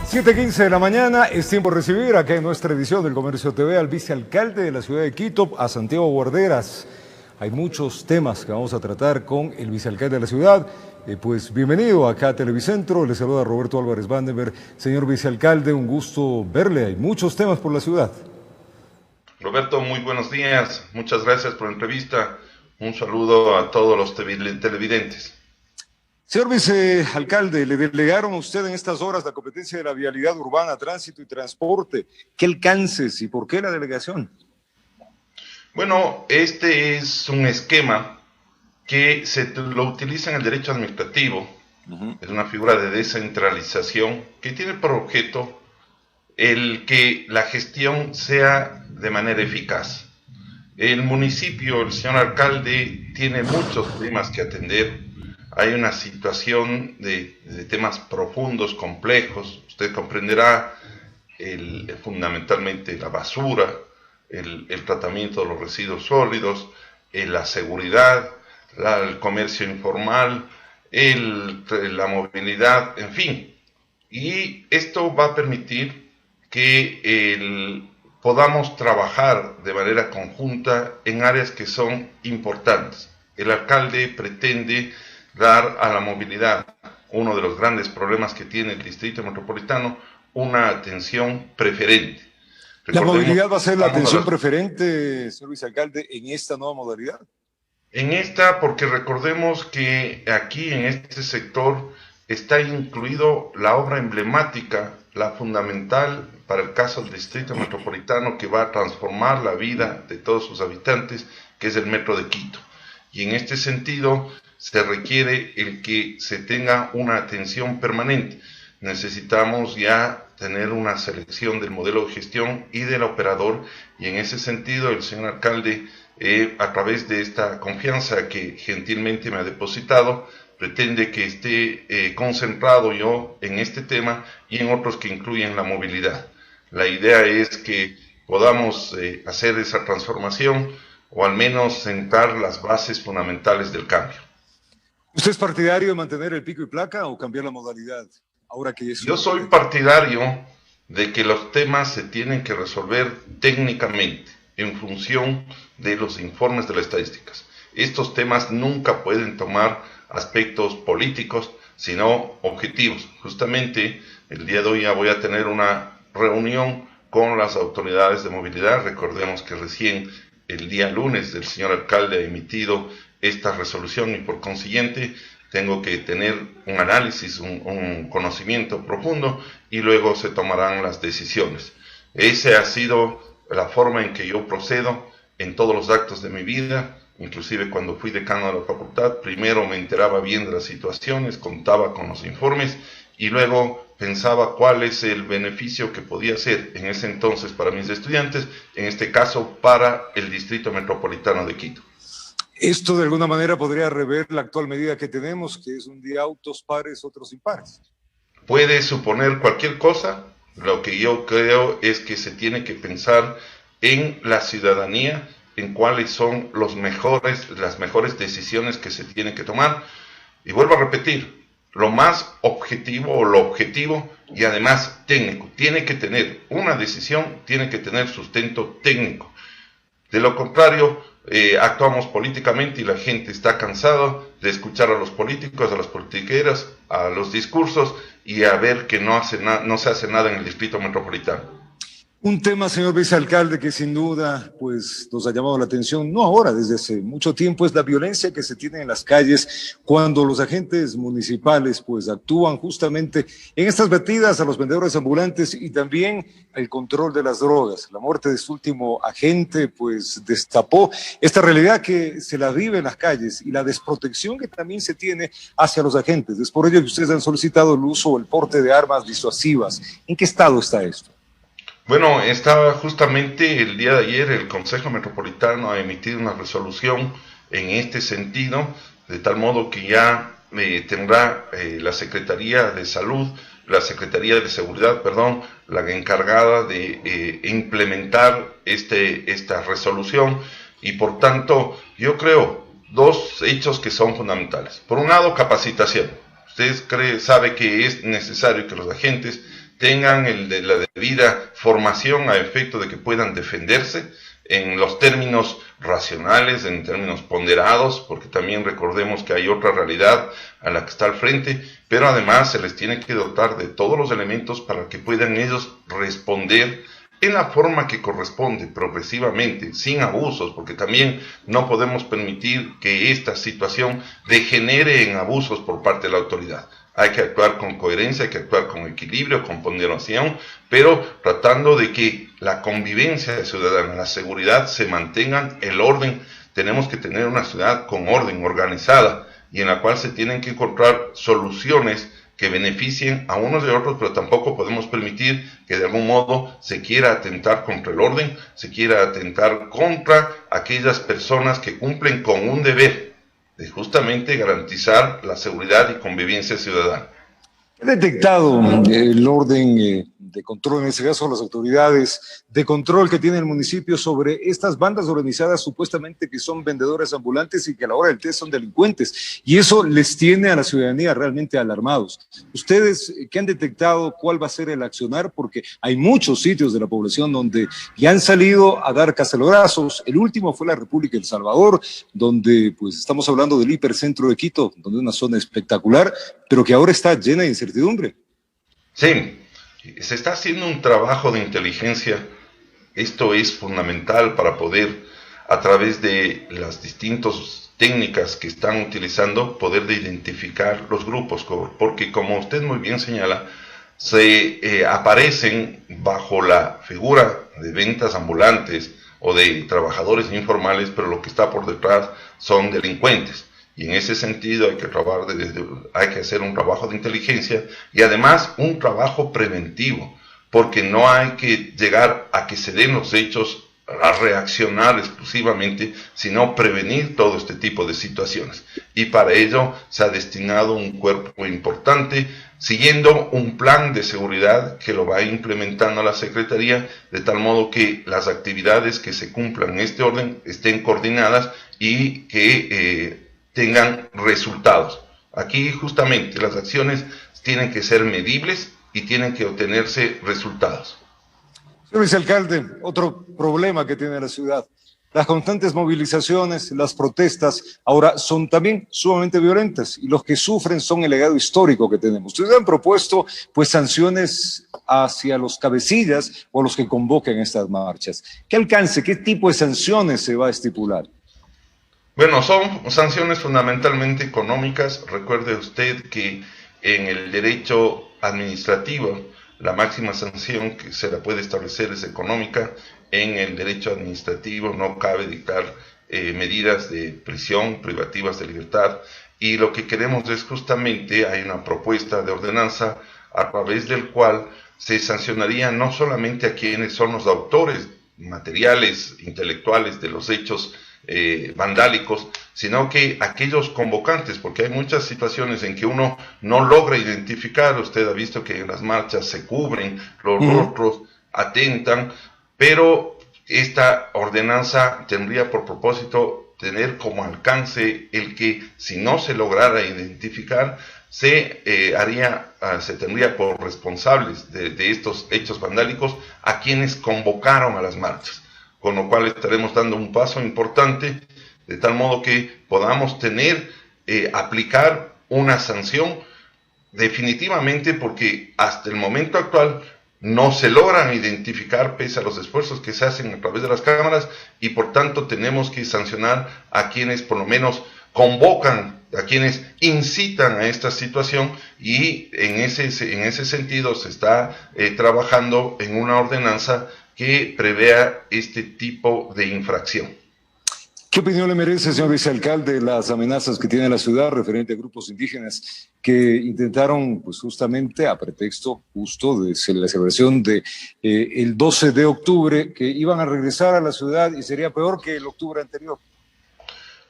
7:15 de la mañana, es tiempo de recibir acá en nuestra edición del Comercio TV al vicealcalde de la ciudad de Quito, a Santiago Guarderas. Hay muchos temas que vamos a tratar con el vicealcalde de la ciudad. Pues bienvenido acá a Televicentro, le saluda Roberto Álvarez Vandenberg. Señor vicealcalde, un gusto verle, hay muchos temas por la ciudad. Roberto, muy buenos días, muchas gracias por la entrevista. Un saludo a todos los televidentes. Señor vicealcalde, le delegaron a usted en estas horas la competencia de la vialidad urbana, tránsito y transporte. ¿Qué alcances y por qué la delegación? Bueno, este es un esquema que lo utiliza en el derecho administrativo. Es una figura de descentralización que tiene por objeto el que la gestión sea de manera eficaz. El municipio, el señor alcalde, tiene muchos temas que atender. Hay una situación de temas profundos, complejos. Usted comprenderá fundamentalmente la basura, el tratamiento de los residuos sólidos, la seguridad, el comercio informal, la movilidad, en fin. Y esto va a permitir que podamos trabajar de manera conjunta en áreas que son importantes. El alcalde pretende dar a la movilidad, uno de los grandes problemas que tiene el Distrito Metropolitano, una atención preferente. ¿La movilidad va a ser la atención preferente, señor vicealcalde, en esta nueva modalidad? En esta, porque recordemos que aquí en este sector está incluido la obra emblemática, la fundamental para el caso del Distrito Metropolitano, que va a transformar la vida de todos sus habitantes, que es el Metro de Quito. Y en este sentido se requiere el que se tenga una atención permanente. Necesitamos ya tener una selección del modelo de gestión y del operador, y en ese sentido el señor alcalde, a través de esta confianza que gentilmente me ha depositado, pretende que esté concentrado yo en este tema y en otros que incluyen la movilidad. La idea es que podamos hacer esa transformación o al menos sentar las bases fundamentales del cambio. ¿Usted es partidario de mantener el pico y placa o cambiar la modalidad? Ahora que yo soy partidario de que los temas se tienen que resolver técnicamente en función de los informes de las estadísticas. Estos temas nunca pueden tomar aspectos políticos, sino objetivos. Justamente el día de hoy ya voy a tener una reunión con las autoridades de movilidad. Recordemos que recién el día lunes el señor alcalde ha emitido esta resolución y por consiguiente tengo que tener un análisis, un conocimiento profundo y luego se tomarán las decisiones. Esa ha sido la forma en que yo procedo en todos los actos de mi vida, inclusive cuando fui decano de la facultad. Primero me enteraba bien de las situaciones, contaba con los informes y luego pensaba cuál es el beneficio que podía ser en ese entonces para mis estudiantes, en este caso para el Distrito Metropolitano de Quito. ¿Esto de alguna manera podría rever la actual medida que tenemos, que es un día autos pares, otros impares? Puede suponer cualquier cosa. Lo que yo creo es que se tiene que pensar en la ciudadanía, en cuáles son las mejores decisiones que se tienen que tomar. Y vuelvo a repetir, lo más objetivo o lo objetivo y además técnico. Tiene que tener una decisión, tiene que tener sustento técnico. De lo contrario, actuamos políticamente y la gente está cansada de escuchar a los políticos, a las politiqueras, a los discursos y a ver que no se hace nada en el Distrito Metropolitano. Un tema, señor vicealcalde, que sin duda pues, nos ha llamado la atención, no ahora, desde hace mucho tiempo, es la violencia que se tiene en las calles cuando los agentes municipales pues, actúan justamente en estas batidas a los vendedores ambulantes y también el control de las drogas. La muerte de este último agente pues, destapó esta realidad que se la vive en las calles y la desprotección que también se tiene hacia los agentes. Es por ello que ustedes han solicitado el uso o el porte de armas disuasivas. ¿En qué estado está esto? Bueno, estaba justamente el día de ayer el Consejo Metropolitano ha emitido una resolución en este sentido, de tal modo que ya tendrá la Secretaría de Salud, la Secretaría de Seguridad, la encargada de implementar esta resolución y por tanto yo creo dos hechos que son fundamentales. Por un lado, capacitación. Usted sabe que es necesario que los agentes tengan la debida formación a efecto de que puedan defenderse en los términos racionales, en términos ponderados, porque también recordemos que hay otra realidad a la que está al frente, pero además se les tiene que dotar de todos los elementos para que puedan ellos responder en la forma que corresponde, progresivamente, sin abusos, porque también no podemos permitir que esta situación degenere en abusos por parte de la autoridad. Hay que actuar con coherencia, hay que actuar con equilibrio, con ponderación, pero tratando de que la convivencia ciudadana, la seguridad se mantengan, el orden. Tenemos que tener una ciudad con orden, organizada, y en la cual se tienen que encontrar soluciones que beneficien a unos y a otros, pero tampoco podemos permitir que de algún modo se quiera atentar contra el orden, se quiera atentar contra aquellas personas que cumplen con un deber de justamente garantizar la seguridad y convivencia ciudadana. He detectado el orden de control, en este caso las autoridades de control que tiene el municipio sobre estas bandas organizadas supuestamente que son vendedores ambulantes y que a la hora del test son delincuentes. Y eso les tiene a la ciudadanía realmente alarmados. ¿Ustedes qué han detectado? ¿Cuál va a ser el accionar? Porque hay muchos sitios de la población donde ya han salido a dar cacerolazos. El último fue la República de El Salvador, donde pues estamos hablando del hipercentro de Quito, donde es una zona espectacular, pero que ahora está llena de incertidumbre. Sí, se está haciendo un trabajo de inteligencia. Esto es fundamental para poder, a través de las distintas técnicas que están utilizando, poder de identificar los grupos, porque como usted muy bien señala, se aparecen bajo la figura de ventas ambulantes o de trabajadores informales, pero lo que está por detrás son delincuentes. Y en ese sentido hay que hacer un trabajo de inteligencia y además un trabajo preventivo, porque no hay que llegar a que se den los hechos a reaccionar exclusivamente, sino prevenir todo este tipo de situaciones. Y para ello se ha destinado un cuerpo importante, siguiendo un plan de seguridad que lo va implementando la Secretaría, de tal modo que las actividades que se cumplan en este orden estén coordinadas y que tengan resultados. Aquí justamente las acciones tienen que ser medibles y tienen que obtenerse resultados. Señor vicealcalde, otro problema que tiene la ciudad, las constantes movilizaciones, las protestas, ahora son también sumamente violentas y los que sufren son el legado histórico que tenemos. Ustedes han propuesto pues sanciones hacia los cabecillas o los que convoquen estas marchas. ¿Qué alcance, qué tipo de sanciones se va a estipular? Bueno, son sanciones fundamentalmente económicas. Recuerde usted que en el derecho administrativo la máxima sanción que se la puede establecer es económica. En el derecho administrativo no cabe dictar medidas de prisión, privativas de libertad, y lo que queremos es justamente, hay una propuesta de ordenanza a través del cual se sancionaría no solamente a quienes son los autores materiales, intelectuales de los hechos vandálicos, sino que aquellos convocantes, porque hay muchas situaciones en que uno no logra identificar. Usted ha visto que en las marchas se cubren los rostros, atentan, pero esta ordenanza tendría por propósito tener como alcance el que, si no se lograra identificar, se tendría por responsables de estos hechos vandálicos a quienes convocaron a las marchas, con lo cual estaremos dando un paso importante, de tal modo que podamos aplicar una sanción definitivamente, porque hasta el momento actual no se logran identificar pese a los esfuerzos que se hacen a través de las cámaras, y por tanto tenemos que sancionar a quienes por lo menos convocan, a quienes incitan a esta situación, y en ese sentido se está trabajando en una ordenanza que prevea este tipo de infracción. ¿Qué opinión le merece, señor vicealcalde, las amenazas que tiene la ciudad referente a grupos indígenas que intentaron, pues justamente a pretexto justo de la celebración de el 12 de octubre, que iban a regresar a la ciudad y sería peor que el octubre anterior?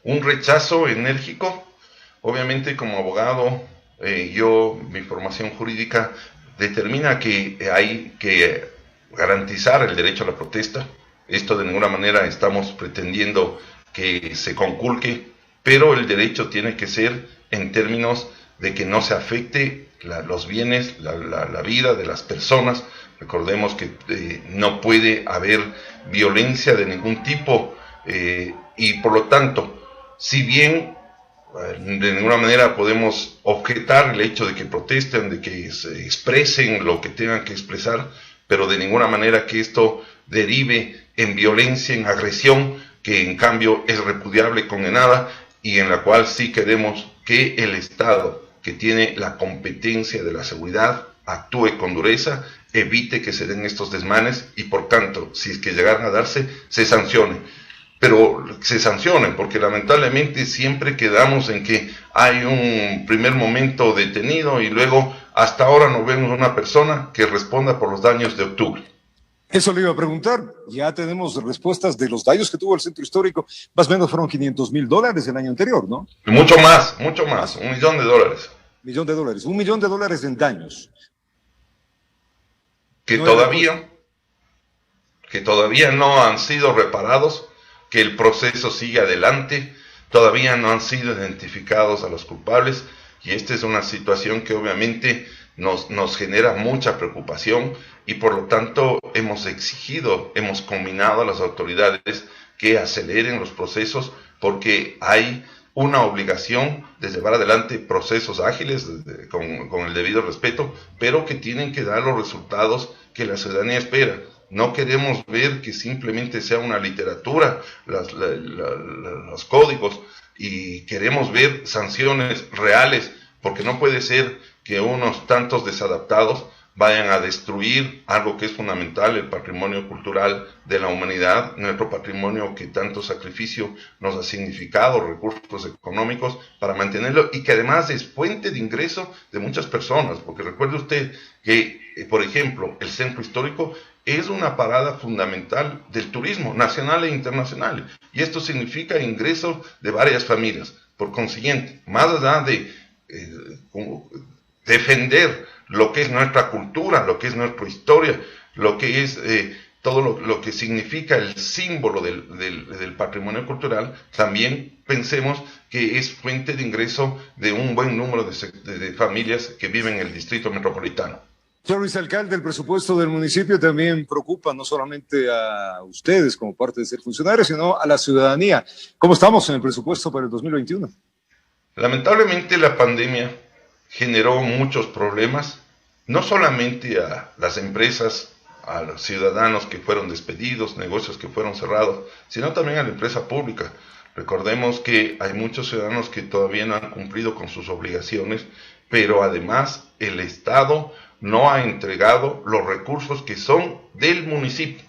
Un rechazo enérgico. Obviamente, como abogado, mi formación jurídica determina que hay que garantizar el derecho a la protesta. Esto de ninguna manera estamos pretendiendo que se conculque, pero el derecho tiene que ser en términos de que no se afecte los bienes, la vida de las personas. Recordemos que no puede haber violencia de ningún tipo y por lo tanto, si bien de ninguna manera podemos objetar el hecho de que protesten, de que se expresen lo que tengan que expresar, pero de ninguna manera que esto derive en violencia, en agresión, que en cambio es repudiable, condenada, y en la cual sí queremos que el Estado, que tiene la competencia de la seguridad, actúe con dureza, evite que se den estos desmanes y por tanto, si es que llegaran a darse, se sancione. Pero se sancionen, porque lamentablemente siempre quedamos en que hay un primer momento detenido y luego hasta ahora no vemos una persona que responda por los daños de octubre. Eso le iba a preguntar. Ya tenemos respuestas de los daños que tuvo el centro histórico. Más o menos fueron $500,000 el año anterior, ¿no? Mucho más, $1,000,000. $1,000,000, $1,000,000 en daños. Que No todavía no han sido reparados, que el proceso sigue adelante, todavía no han sido identificados a los culpables, y esta es una situación que obviamente nos genera mucha preocupación, y por lo tanto hemos combinado a las autoridades que aceleren los procesos, porque hay una obligación de llevar adelante procesos ágiles con el debido respeto, pero que tienen que dar los resultados que la ciudadanía espera. No queremos ver que simplemente sea una literatura los códigos, y queremos ver sanciones reales, porque no puede ser que unos tantos desadaptados vayan a destruir algo que es fundamental, el patrimonio cultural de la humanidad, nuestro patrimonio que tanto sacrificio nos ha significado, recursos económicos para mantenerlo, y que además es fuente de ingreso de muchas personas, porque recuerde usted que, por ejemplo, el centro histórico es una parada fundamental del turismo nacional e internacional, y esto significa ingresos de varias familias. Por consiguiente, más allá de defender lo que es nuestra cultura, lo que es nuestra historia, lo que es todo lo que significa el símbolo del patrimonio cultural, también pensemos que es fuente de ingreso de un buen número de familias que viven en el distrito metropolitano. Señor vicealcalde, el presupuesto del municipio también preocupa no solamente a ustedes como parte de ser funcionarios, sino a la ciudadanía. ¿Cómo estamos en el presupuesto para el 2021? Lamentablemente la pandemia generó muchos problemas, no solamente a las empresas, a los ciudadanos que fueron despedidos, negocios que fueron cerrados, sino también a la empresa pública. Recordemos que hay muchos ciudadanos que todavía no han cumplido con sus obligaciones, pero además el Estado no ha entregado los recursos que son del municipio,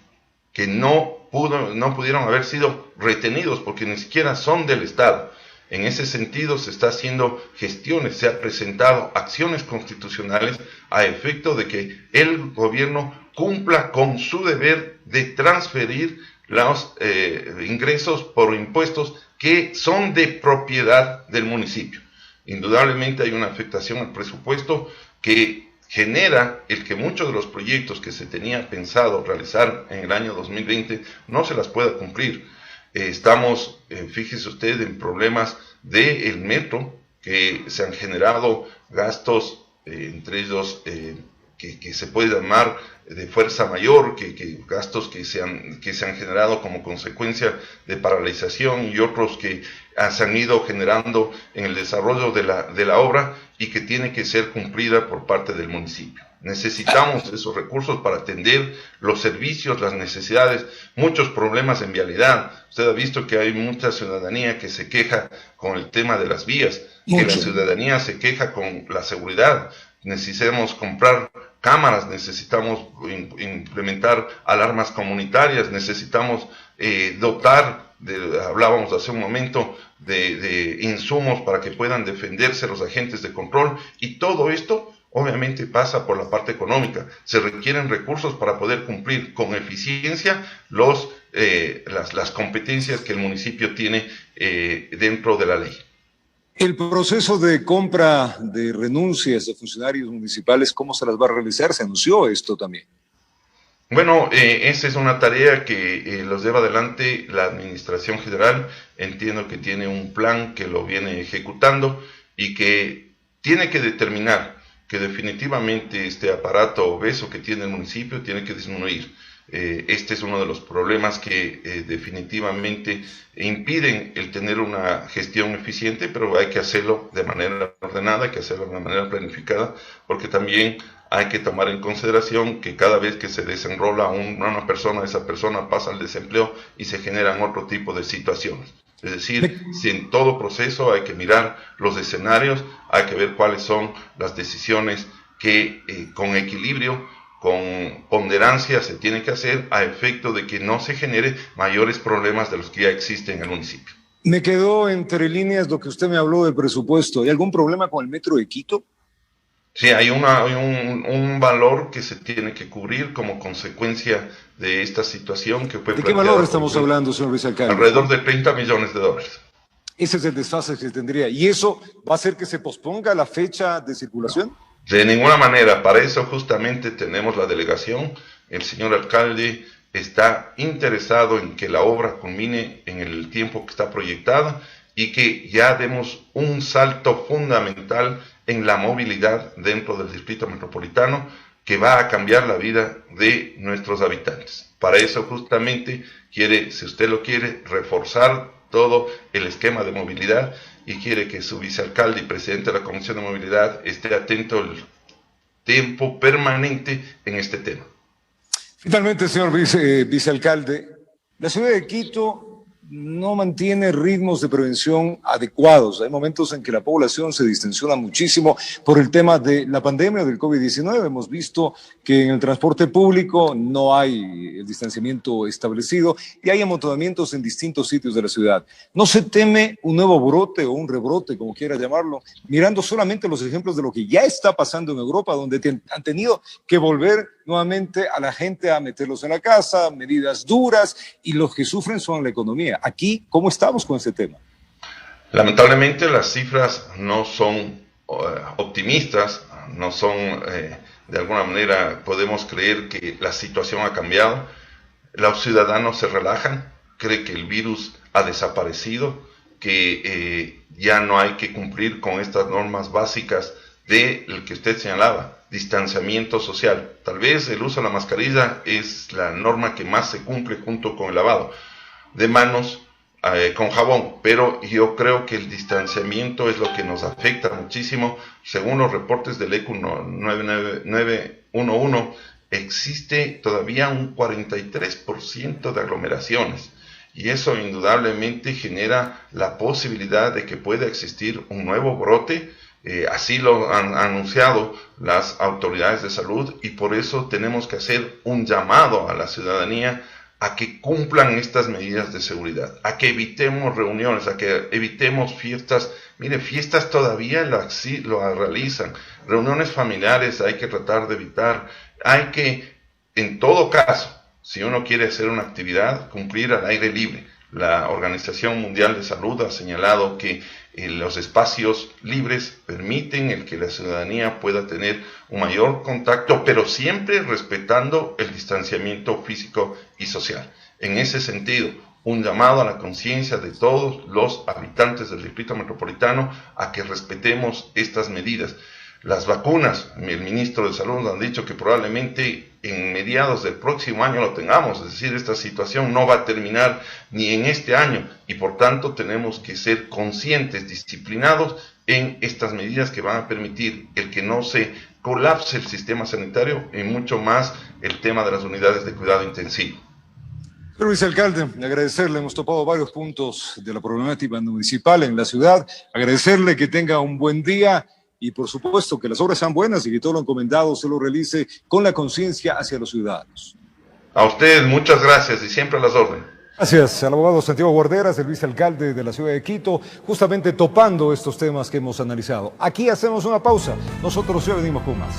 que no pudieron haber sido retenidos porque ni siquiera son del Estado. En ese sentido se está haciendo gestiones, se han presentado acciones constitucionales a efecto de que el gobierno cumpla con su deber de transferir los ingresos por impuestos que son de propiedad del municipio. Indudablemente hay una afectación al presupuesto que genera el que muchos de los proyectos que se tenía pensado realizar en el año 2020 no se las pueda cumplir. Estamos, fíjese usted, en problemas del metro, que se han generado gastos, entre ellos que se puede llamar de fuerza mayor, que gastos que se han generado como consecuencia de paralización, y otros que se han ido generando en el desarrollo de la obra y que tiene que ser cumplida por parte del municipio. Necesitamos esos recursos para atender los servicios, las necesidades, muchos problemas en vialidad. Usted ha visto que hay mucha ciudadanía que se queja con el tema de las vías, que la ciudadanía se queja con la seguridad. Necesitamos comprar cámaras, necesitamos implementar alarmas comunitarias, necesitamos dotar, hablábamos hace un momento, de insumos para que puedan defenderse los agentes de control, y todo esto obviamente pasa por la parte económica. Se requieren recursos para poder cumplir con eficiencia las competencias que el municipio tiene dentro de la ley. El proceso de compra de renuncias de funcionarios municipales, ¿cómo se las va a realizar? Se anunció esto también. Bueno, esa es una tarea que los lleva adelante la Administración General. Entiendo que tiene un plan que lo viene ejecutando y que tiene que determinar que definitivamente este aparato obeso que tiene el municipio tiene que disminuir. Este es uno de los problemas que definitivamente impiden el tener una gestión eficiente, pero hay que hacerlo de manera ordenada, hay que hacerlo de manera planificada, porque también hay que tomar en consideración que cada vez que se desenrola una persona, esa persona pasa al desempleo y se generan otro tipo de situaciones. Es decir, si en todo proceso hay que mirar los escenarios, hay que ver cuáles son las decisiones que con equilibrio, con ponderancia se tiene que hacer a efecto de que no se genere mayores problemas de los que ya existen en el municipio. Me quedó entre líneas lo que usted me habló del presupuesto. ¿Hay algún problema con el metro de Quito? Sí, hay un valor que se tiene que cubrir como consecuencia de esta situación que fue ¿De qué valor estamos hablando, señor vicealcalde? Alrededor de 30 millones de dólares. Ese es el desfase que se tendría. ¿Y eso va a hacer que se posponga la fecha de circulación? De ninguna manera. Para eso justamente tenemos la delegación. El señor alcalde está interesado en que la obra culmine en el tiempo que está proyectada y que ya demos un salto fundamental en la movilidad dentro del distrito metropolitano que va a cambiar la vida de nuestros habitantes. Para eso justamente quiere, si usted lo quiere, reforzar todo el esquema de movilidad y quiere que su vicealcalde y presidente de la Comisión de Movilidad esté atento el tiempo permanente en este tema. Finalmente, señor vicealcalde, la ciudad de Quito no mantiene ritmos de prevención adecuados. Hay momentos en que la población se distensiona muchísimo por el tema de la pandemia del COVID-19. Hemos visto que en el transporte público no hay el distanciamiento establecido y hay amontonamientos en distintos sitios de la ciudad. ¿No se teme un nuevo brote o un rebrote, como quiera llamarlo, mirando solamente los ejemplos de lo que ya está pasando en Europa, donde han tenido que volver nuevamente a la gente a meterlos en la casa, medidas duras, y los que sufren son la economía? Aquí, ¿cómo estamos con ese tema? Lamentablemente las cifras no son optimistas, no son, de alguna manera podemos creer que la situación ha cambiado. Los ciudadanos se relajan, creen que el virus ha desaparecido, que ya no hay que cumplir con estas normas básicas de lo que usted señalaba, distanciamiento social. Tal vez el uso de la mascarilla es la norma que más se cumple junto con el lavado de manos con jabón, pero yo creo que el distanciamiento es lo que nos afecta muchísimo. Según los reportes del ECU 911, existe todavía un 43% de aglomeraciones y eso indudablemente genera la posibilidad de que pueda existir un nuevo brote. Así lo han anunciado las autoridades de salud y por eso tenemos que hacer un llamado a la ciudadanía a que cumplan estas medidas de seguridad, a que evitemos reuniones, a que evitemos fiestas. Mire, fiestas todavía lo realizan, reuniones familiares hay que tratar de evitar, hay que, en todo caso, si uno quiere hacer una actividad, cumplir al aire libre. La Organización Mundial de Salud ha señalado que los espacios libres permiten el que la ciudadanía pueda tener un mayor contacto, pero siempre respetando el distanciamiento físico y social. En ese sentido, un llamado a la conciencia de todos los habitantes del distrito metropolitano a que respetemos estas medidas. Las vacunas, el ministro de Salud nos han dicho que probablemente en mediados del próximo año lo tengamos, es decir, esta situación no va a terminar ni en este año y por tanto tenemos que ser conscientes, disciplinados en estas medidas que van a permitir el que no se colapse el sistema sanitario y mucho más el tema de las unidades de cuidado intensivo. Señor vicealcalde, agradecerle, hemos topado varios puntos de la problemática municipal en la ciudad, agradecerle que tenga un buen día. Y por supuesto que las obras sean buenas y que todo lo encomendado se lo realice con la conciencia hacia los ciudadanos. A ustedes muchas gracias y siempre a las órdenes. Gracias al abogado Santiago Guarderas, el vicealcalde de la ciudad de Quito, justamente topando estos temas que hemos analizado. Aquí hacemos una pausa, nosotros ya venimos con más.